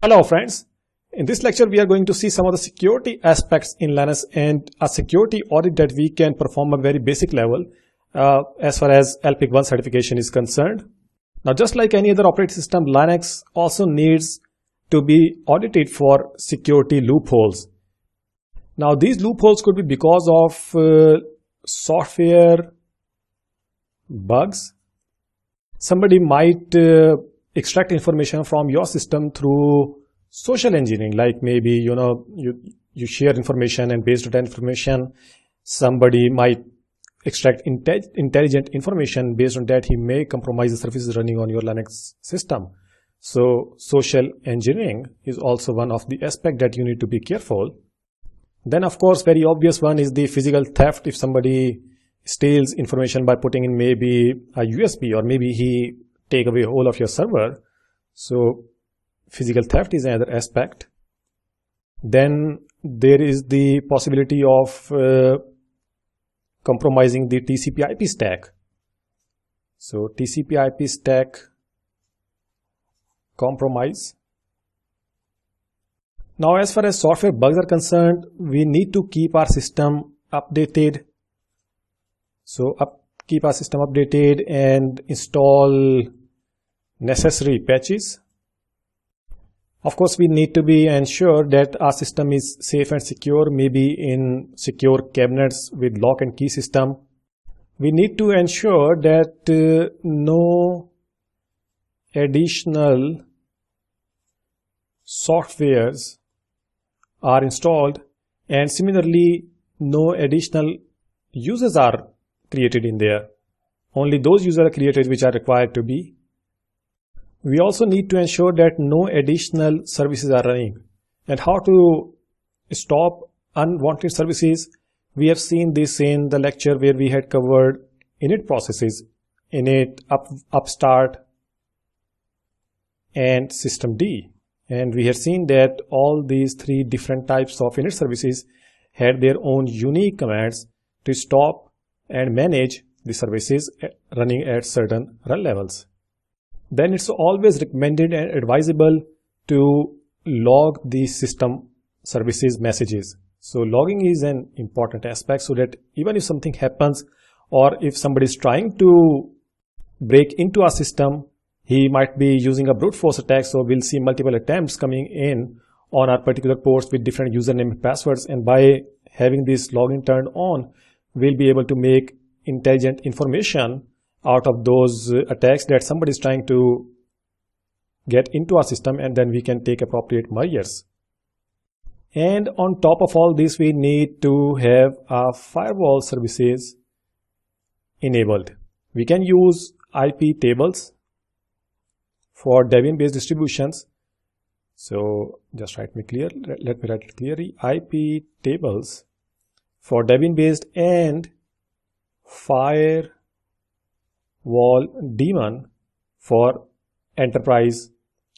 Hello friends, in this lecture we are going to see some of the security aspects in Linux and a security audit that we can perform at a very basic level as far as LPIC 1 certification is concerned. Now just like any other operating system, Linux also needs to be audited for security loopholes. Now these loopholes could be because of software bugs. Somebody might extract information from your system through social engineering, like maybe you share information, and based on that information somebody might extract intelligent information. Based on that he may compromise the services running on your Linux system. So social engineering is also one of the aspects that you need to be careful. Then of course very obvious one is the physical theft. If somebody steals information by putting in maybe a USB, or maybe he take away whole of your server, so physical theft is another aspect. Then there is the possibility of compromising the TCP/IP stack. So TCP/IP stack compromise. Now as far as software bugs are concerned, we need to keep our system updated. So keep our system updated and install necessary patches. Of course, we need to be ensure that our system is safe and secure, maybe in secure cabinets with lock and key system. We need to ensure that no additional softwares are installed, and similarly no additional users are created in there. Only those users are created which are required to be. We also need to ensure that no additional services are running. And how to stop unwanted services, we have seen this in the lecture where we had covered init processes, init, upstart and systemd. And we have seen that all these three different types of init services had their own unique commands to stop and manage the services running at certain run levels. Then it's always recommended and advisable to log the system services messages. So logging is an important aspect, so that even if something happens, or if somebody is trying to break into our system, he might be using a brute force attack, so we'll see multiple attempts coming in on our particular ports with different username and passwords, and by having this logging turned on, we'll be able to make intelligent information out of those attacks that somebody is trying to get into our system, and then we can take appropriate measures. And on top of all this, we need to have our firewall services enabled. We can use IP tables for Debian based distributions. So just let me write it clearly. IP tables for Debian based and firewall daemon for enterprise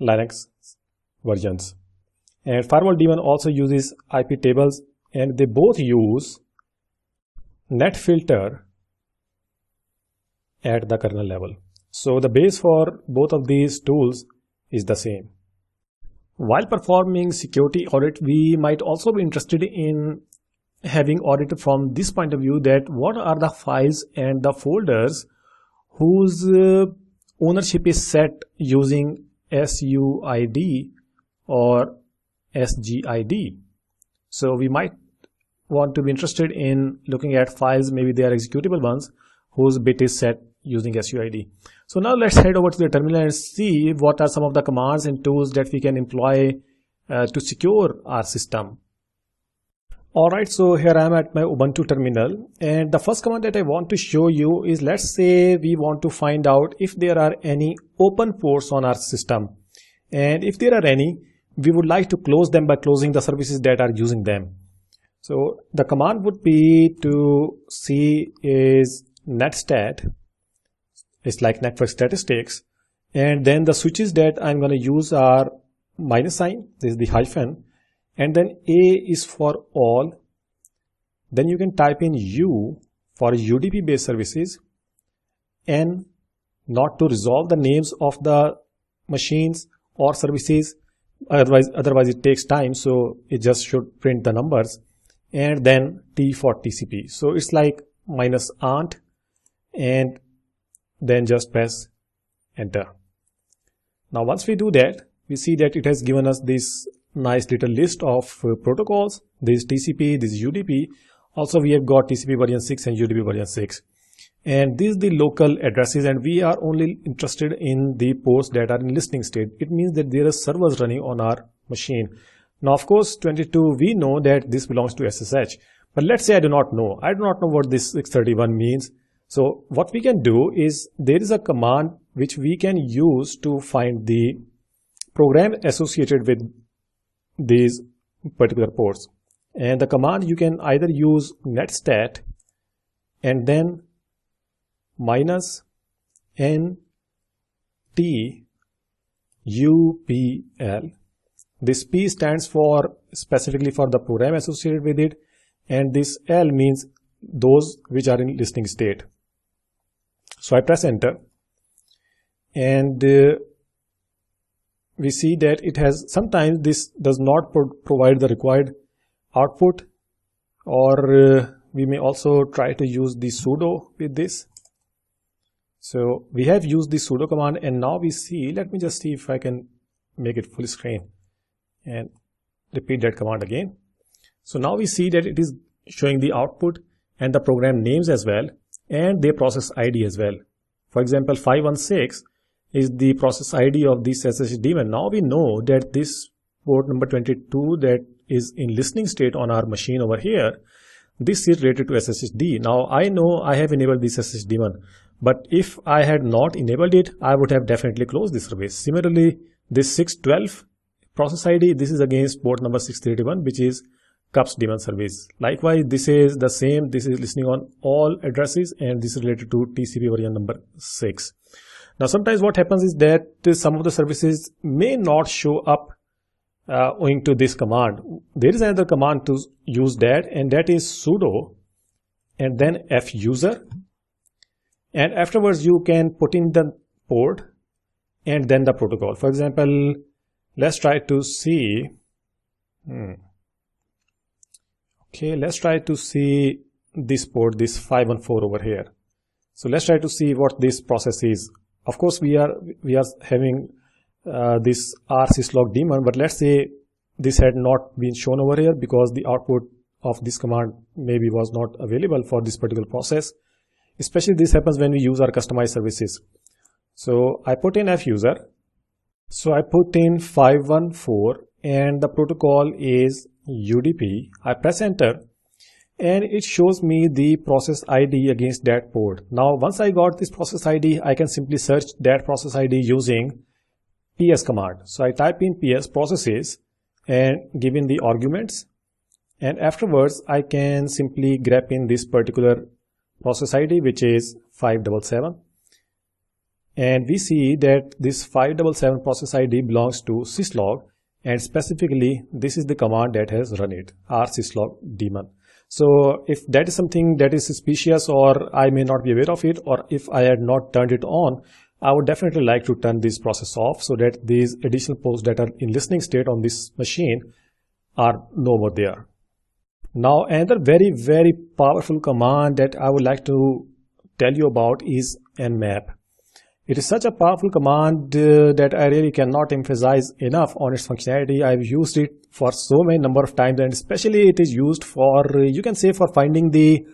Linux versions. And firewall daemon also uses IP tables, and they both use netfilter at the kernel level. So the base for both of these tools is the same. While performing security audit, we might also be interested in having audited from this point of view, that what are the files and the folders whose ownership is set using SUID or SGID. So we might want to be interested in looking at files, maybe they are executable ones, whose bit is set using SUID. So now let's head over to the terminal and see what are some of the commands and tools that we can employ to secure our system. Alright, so here I am at my Ubuntu terminal, and the first command that I want to show you is, let's say we want to find out if there are any open ports on our system, and if there are any, we would like to close them by closing the services that are using them. So the command would be to see is netstat. It's like network statistics, and then the switches that I'm going to use are minus sign, this is the hyphen, and then A is for all. Then you can type in U for UDP based services, N not to resolve the names of the machines or services, otherwise it takes time, so it just should print the numbers, and then T for TCP. So it's like -aunt, and then just press enter. Now once we do that, we see that it has given us this nice little list of protocols. This is TCP, this is UDP. Also we have got TCP version 6 and UDP version 6. And these are the local addresses, and we are only interested in the ports that are in listening state. It means that there are servers running on our machine. Now of course 22, we know that this belongs to SSH, but let's say I do not know what this 631 means. So what we can do is, there is a command which we can use to find the program associated with these particular ports. And the command, you can either use netstat and then -NTUPL. This P stands for specifically for the program associated with it, and this L means those which are in listening state. So I press enter, and we see that it has, sometimes this does not provide the required output, or we may also try to use the sudo with this. So we have used the sudo command, and now we see, let me just see if I can make it full screen and repeat that command again. So now we see that it is showing the output and the program names as well, and their process ID as well. For example, 516 is the process ID of this SSH daemon. Now we know that this port number 22 that is in listening state on our machine over here, this is related to SSHD. Now I know I have enabled this SSH daemon, but if I had not enabled it, I would have definitely closed this service. Similarly, this 612 process ID, this is against port number 631, which is CUPS daemon service. Likewise, this is the same. This is listening on all addresses, and this is related to TCP version number 6. Now sometimes what happens is that some of the services may not show up owing to this command. There is another command to use that, and that is sudo and then fuser, and afterwards you can put in the port and then the protocol. For example, let's try to see let's try to see this port, this 514 over here. So let's try to see what this process is. Of course we are having this rsyslog daemon, but let's say this had not been shown over here because the output of this command maybe was not available for this particular process. Especially this happens when we use our customized services. So I put in fuser. So I put in 514 and the protocol is UDP. I press enter, and it shows me the process ID against that port. Now once I got this process ID, I can simply search that process ID using PS command. So I type in PS processes and give in the arguments, and afterwards I can simply grab in this particular process ID, which is 577, and we see that this 577 process ID belongs to syslog, and specifically this is the command that has run it, rsyslog daemon. So if that is something that is suspicious, or I may not be aware of it, or if I had not turned it on, I would definitely like to turn this process off so that these additional ports that are in listening state on this machine are no more there. Now another very, very powerful command that I would like to tell you about is nmap. It is such a powerful command that I really cannot emphasize enough on its functionality. I've used it for so many number of times, and especially it is used for, you can say, for finding the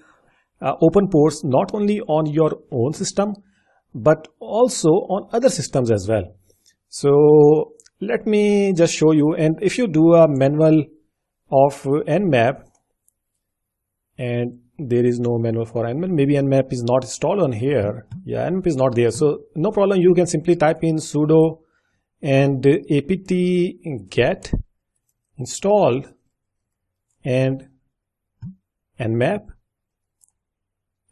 open ports not only on your own system but also on other systems as well. So let me just show you, and if you do a manual of nmap, and there is no manual for nmap, maybe nmap is not installed on here. Yeah, nmap is not there, so no problem. You can simply type in sudo and apt get install and nmap,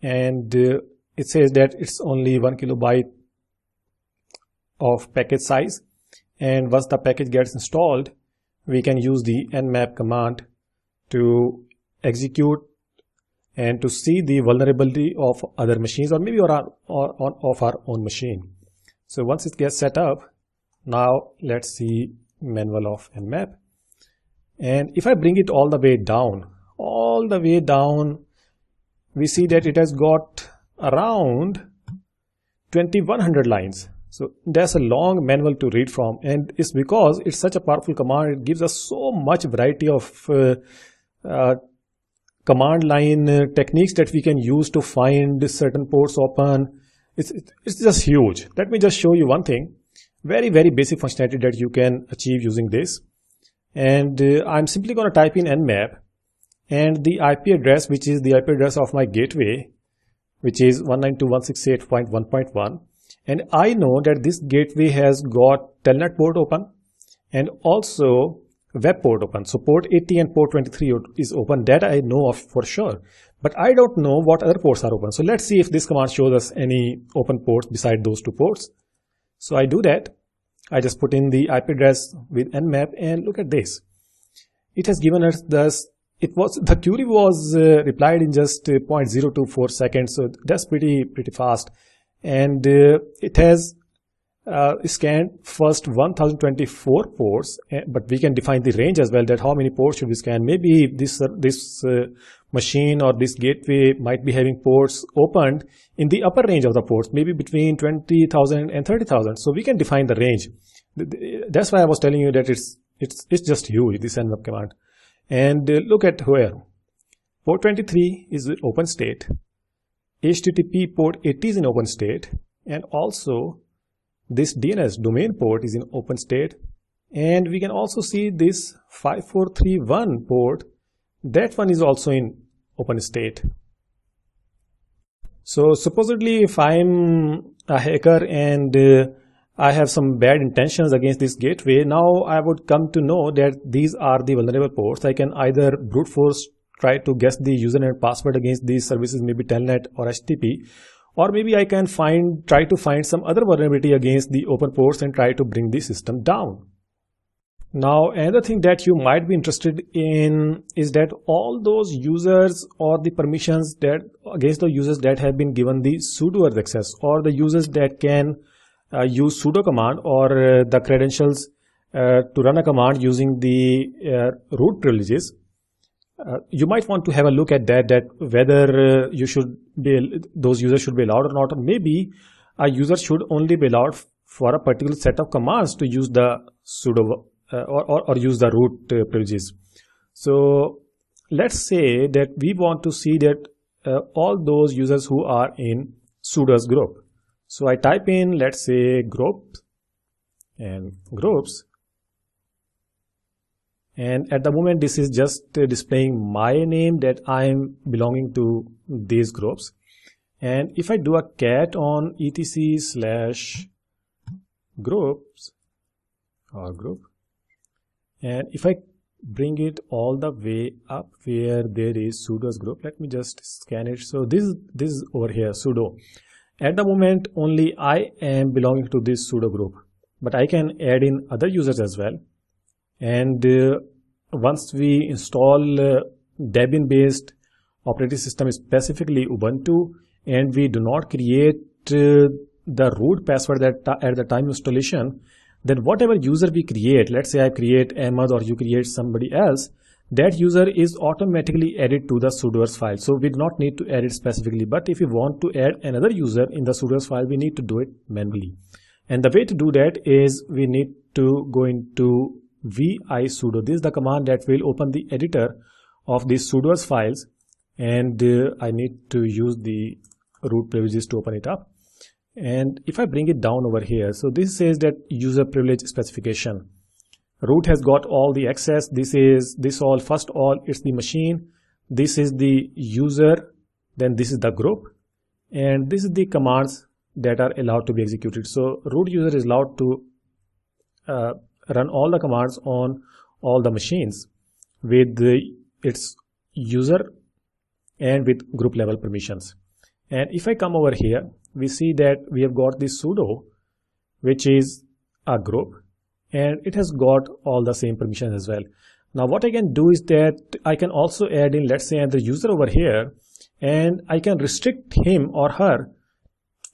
and it says that it's only 1 kilobyte of package size, and once the package gets installed, we can use the nmap command to execute and to see the vulnerability of other machines, or maybe of our own machine. So once it gets set up, now let's see manual of Nmap. And if I bring it all the way down, we see that it has got around 2100 lines. So that's a long manual to read from, and it's because it's such a powerful command. It gives us so much variety of command line techniques that we can use to find certain ports open. It's just huge. Let me just show you one thing, very basic functionality that you can achieve using this. And I'm simply going to type in Nmap and the IP address, which is the IP address of my gateway, which is 192.168.1.1. And I know that this gateway has got Telnet port open and also web port open. So port 80 and port 23 is open. That I know of for sure. But I don't know what other ports are open. So let's see if this command shows us any open ports beside those two ports. So I do that. I just put in the IP address with Nmap and look at this. It has given us this. The query was replied in just 0.024 seconds. So that's pretty fast. And it has scanned first 1024 ports, but we can define the range as well, that how many ports should we scan. Maybe this machine or this gateway might be having ports opened in the upper range of the ports, maybe between 20,000 and 30,000. So we can define the range. That's why I was telling you that it's just huge, this Nmap command. And look at where port 23 is open state. HTTP port 80 is in open state, and also this DNS domain port is in open state. And we can also see this 5431 port, that one is also in open state. So supposedly if I'm a hacker and I have some bad intentions against this gateway, now I would come to know that these are the vulnerable ports. I can either brute force try to guess the username and password against these services, maybe Telnet or HTTP, or maybe I can try to find some other vulnerability against the open ports and try to bring the system down. Now, another thing that you might be interested in is that all those users or the permissions that against the users that have been given the sudo earth access, or the users that can use sudo command or the credentials to run a command using the root privileges. You might want to have a look at that whether those users should be allowed or not, or maybe a user should only be allowed for a particular set of commands to use the sudo or use the root privileges. So let's say that we want to see that all those users who are in sudo's group. So I type in, let's say, group and groups. And at the moment, this is just displaying my name, that I am belonging to these groups. And if I do a cat on etc/groups or group, and if I bring it all the way up where there is sudo's group, let me just scan it. So this is over here, sudo. At the moment, only I am belonging to this sudo group, but I can add in other users as well. And once we install Debian based operating system, specifically Ubuntu, and we do not create the root password at the time of installation, then whatever user we create, let's say I create Ahmad or you create somebody else, that user is automatically added to the sudoers file. So we do not need to add it specifically. But if we want to add another user in the sudoers file, we need to do it manually. And the way to do that is we need to go into vi sudo. This is the command that will open the editor of these sudoers files, and I need to use the root privileges to open it up. And if I bring it down over here, so this says that user privilege specification. Root has got all the access. First all, it's the machine. This is the user. Then this is the group. And this is the commands that are allowed to be executed. So root user is allowed to run all the commands on all the machines with its user and with group level permissions. And if I come over here, we see that we have got this sudo, which is a group, and it has got all the same permissions as well. Now what I can do is that I can also add in, let's say, another user over here, and I can restrict him or her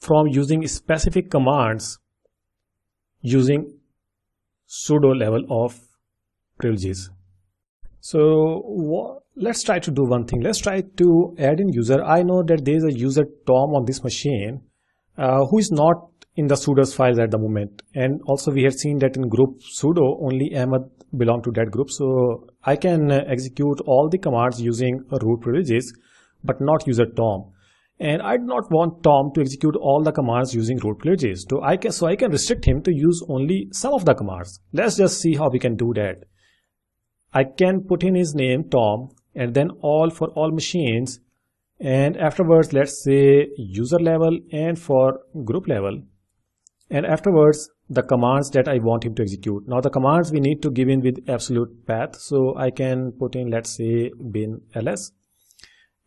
from using specific commands using sudo level of privileges. So let's try to do one thing. Let's try to add in user. I know that there is a user Tom on this machine who is not in the sudo's files at the moment, and also we have seen that in group sudo only Ahmed belong to that group. So I can execute all the commands using root privileges but not user Tom, and I do not want Tom to execute all the commands using root privileges. So I can restrict him to use only some of the commands. Let's just see how we can do that. I can put in his name Tom and then all for all machines, and afterwards let's say user level and for group level, and afterwards the commands that I want him to execute. Now the commands we need to give in with absolute path, so I can put in, let's say, bin ls,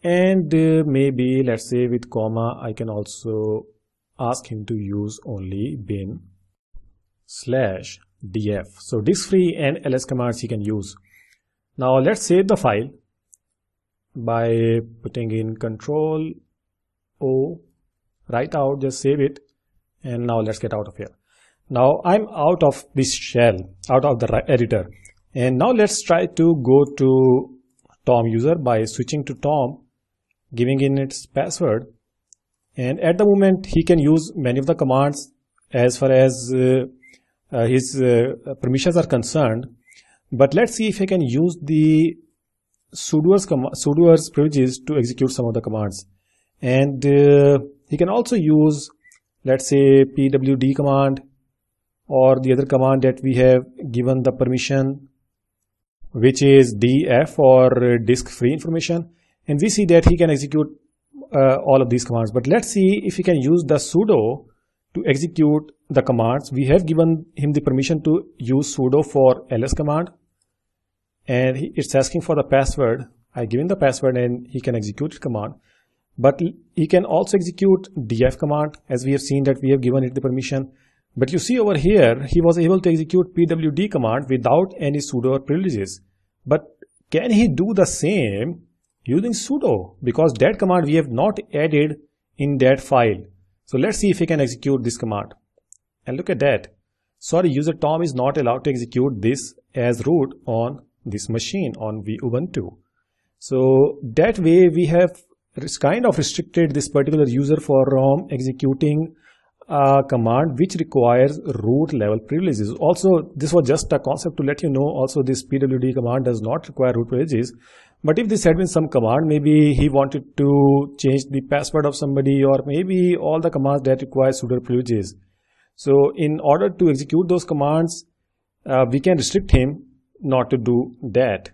and maybe let's say with comma I can also ask him to use only bin /df. So disk free and ls commands he can use. Now let's save the file by putting in Control O, write out, just save it, and now let's get out of here. Now I'm out of this shell, out of the editor, and now let's try to go to Tom user by switching to Tom, giving in its password, and at the moment he can use many of the commands as far as his permissions are concerned. But let's see if he can use the sudoers privileges to execute some of the commands. And he can also use, let's say, pwd command or the other command that we have given the permission, which is df or disk free information. And we see that he can execute all of these commands. But let's see if he can use the sudo to execute the commands. We have given him the permission to use sudo for ls command, and it's asking for the password. I give him the password and he can execute the command. But he can also execute df command, as we have seen that we have given it the permission. But you see over here, he was able to execute pwd command without any sudo privileges. But can he do the same using sudo? Because that command we have not added in that file. So let's see if he can execute this command. And look at that. Sorry, user Tom is not allowed to execute this as root on this machine on Ubuntu. So that way we have kind of restricted this particular user from executing a command which requires root level privileges. Also, this was just a concept to let you know, also this pwd command does not require root privileges. But if this had been some command, maybe he wanted to change the password of somebody, or maybe all the commands that require sudo privileges. So in order to execute those commands, we can restrict him not to do that.